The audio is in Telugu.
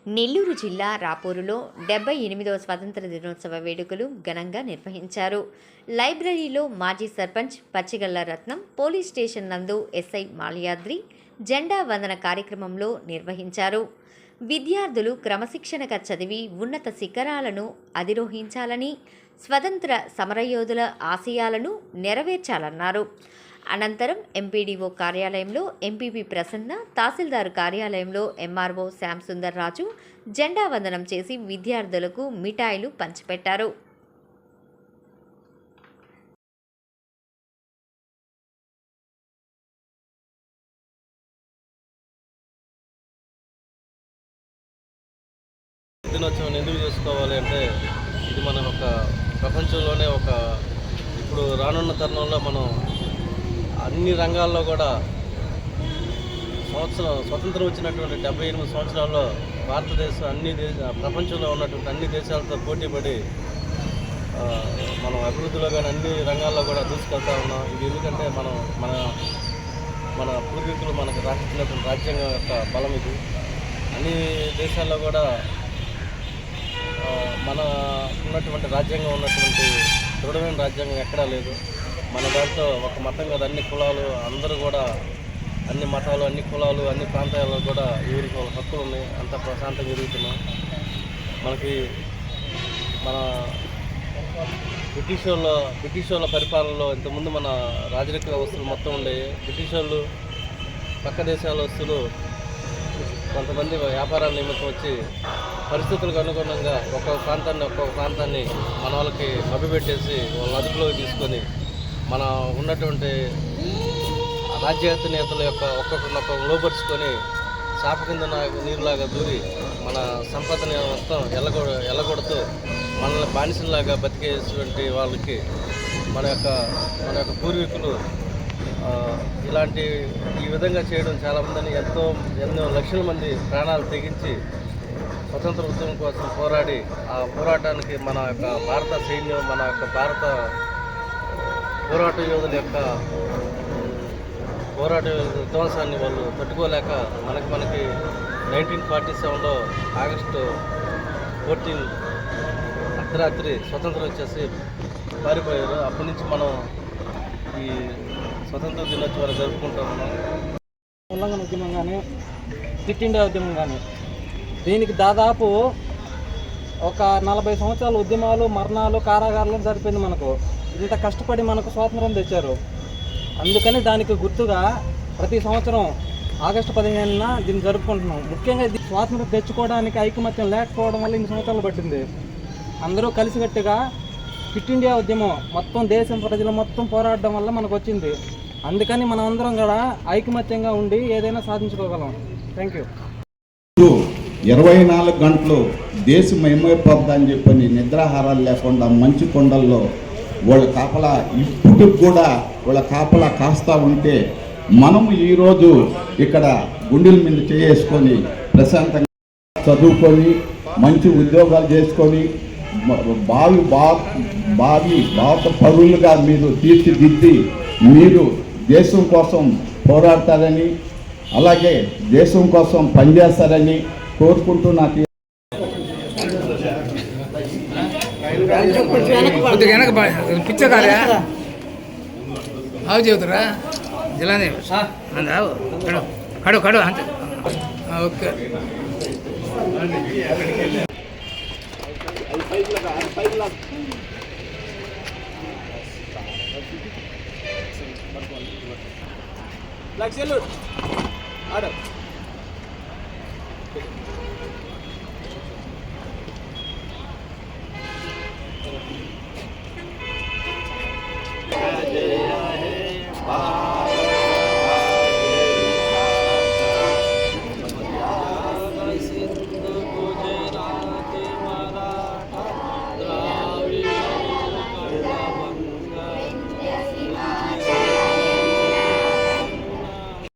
నెల్లూరు జిల్లా రాపూరులో 78వ స్వాతంత్ర దినోత్సవ వేడుకలు ఘనంగా నిర్వహించారు. లైబ్రరీలో మాజీ సర్పంచ్ పచ్చిగళ్ల రత్నం, పోలీస్ స్టేషన్ నందు ఎస్ఐ మాల్యాద్రి జెండా వందన కార్యక్రమంలో నిర్వహించారు. విద్యార్థులు క్రమశిక్షణగా చదివి ఉన్నత శిఖరాలను అధిరోహించాలని, స్వతంత్ర సమరయోధుల ఆశయాలను నెరవేర్చాలన్నారు. అనంతరం ఎంపీడీఓ కార్యాలయంలో ఎంపీపీ ప్రసన్న, తహసీల్దార్ కార్యాలయంలో ఎంఆర్ఓ శ్యామ్ సుందర్ రాజు జెండా వందనం చేసి విద్యార్థులకు మిఠాయిలు పంచిపెట్టారు. దినోత్సవం ఎందుకు చేసుకోవాలి అంటే, ఇది మన ఒక ప్రపంచంలోనే ఇప్పుడు రానున్న తరుణంలో మనం అన్ని రంగాల్లో కూడా స్వతంత్రం వచ్చినటువంటి 78 సంవత్సరాల్లో భారతదేశం ప్రపంచంలో ఉన్నటువంటి అన్ని దేశాలతో పోటీపడి మనం అభివృద్ధిలో కానీ అన్ని రంగాల్లో కూడా దూసుకెళ్తా ఉన్నాం. ఇది ఎందుకంటే మన పూర్వీకులు మనకు రాసినటువంటి రాజ్యాంగం యొక్క బలం ఇది. అన్ని దేశాల్లో కూడా మన ఉన్నటువంటి రాజ్యాంగం ఉన్నటువంటి దృఢమైన రాజ్యాంగం ఎక్కడా లేదు. మన దాంట్లో ఒక మతం కాదు, అన్ని కులాలు అందరూ కూడా, అన్ని మతాలు, అన్ని కులాలు, అన్ని ప్రాంతాల్లో కూడా ఎవరికి వాళ్ళ హక్కులు ఉన్నాయి. అంత ప్రశాంతంగా ఎదుగుతున్నాం. మనకి మన బ్రిటిష్ వాళ్ళ పరిపాలనలో ఇంతకుముందు మన రాజరిక వ్యవస్థలు మొత్తం ఉండేవి. బ్రిటిష్ వాళ్ళు పక్క దేశాల వస్తువులు కొంతమంది వ్యాపారాల నిమిత్తం వచ్చి పరిస్థితులకు అనుగుణంగా ఒక్కొక్క ప్రాంతాన్ని మన వాళ్ళకి మభ్యపెట్టేసి వాళ్ళ అదుపులోకి తీసుకొని మన ఉన్నటువంటి రాజ్యాంగ నేతల యొక్క ఒక్కొక్క లోపరుచుకొని చాప కింద నీరులాగా దూరి మన సంపదని మొత్తం ఎల్లగొడుతూ మనల్ని బానిసలాగా బతికేటువంటి వాళ్ళకి మన యొక్క పూర్వీకులు ఈ విధంగా చేయడం చాలామందిని ఎన్నో లక్షల మంది ప్రాణాలు తెగించి స్వతంత్ర ఉద్యమం కోసం పోరాడి, ఆ పోరాటానికి మన యొక్క భారత సైన్యం, మన యొక్క భారత పోరాట యోధుల యొక్క పోరాట విధ్వంసాన్ని వాళ్ళు తట్టుకోలేక మనకి 1947లో ఆగస్టు 14 అర్ధరాత్రి స్వతంత్రం వచ్చేసి పారిపోయారు. అప్పటి నుంచి మనం ఈ స్వతంత్ర దినోత్సవాలు జరుపుకుంటూ ఉన్నాం. ఉల్లంఘన ఉద్యమం కానీ, క్విట్ ఇండియా ఉద్యమం కానీ, దీనికి దాదాపు ఒక 40 సంవత్సరాల ఉద్యమాలు, మరణాలు, కారాగారాలు జరిపింది. మనకు ఇంత కష్టపడి మనకు స్వాతంత్రం తెచ్చారు. అందుకని దానికి గుర్తుగా ప్రతి సంవత్సరం ఆగస్టు 15న దీన్ని జరుపుకుంటున్నాం. ముఖ్యంగా ఇది స్వాతంత్రం తెచ్చుకోవడానికి ఐకమత్యం లేకపోవడం వల్ల ఇన్ని సంవత్సరాలు పట్టింది. అందరూ కలిసికట్టుగా క్విట్ ఇండియా ఉద్యమం మొత్తం దేశం ప్రజలు మొత్తం పోరాడడం వల్ల మనకు వచ్చింది. అందుకని మనం అందరం కూడా ఐకమత్యంగా ఉండి ఏదైనా సాధించుకోగలం. Thank you. 24 గంటలు దేశం ఏమైపోద్దని చెప్పని నిద్రాహారాలు లేకుండా మంచు కొండల్లో వాళ్ళ కాపలా ఇప్పుడు కూడా కాస్తా ఉంటే, మనము ఈరోజు ఇక్కడ గుండెల మీద చేసుకొని ప్రశాంతంగా చదువుకొని మంచి ఉద్యోగాలు చేసుకొని భారత పౌరులుగా మీరు తీర్చిదిద్ది మీరు దేశం కోసం పోరాడతారని, అలాగే దేశం కోసం పనిచేస్తారని కోరుకుంటూ నాకు పిచ్చకారా ఆవు చెబుతారా జిల్లానే కడు కడు అంతే. ఓకే, జయ హే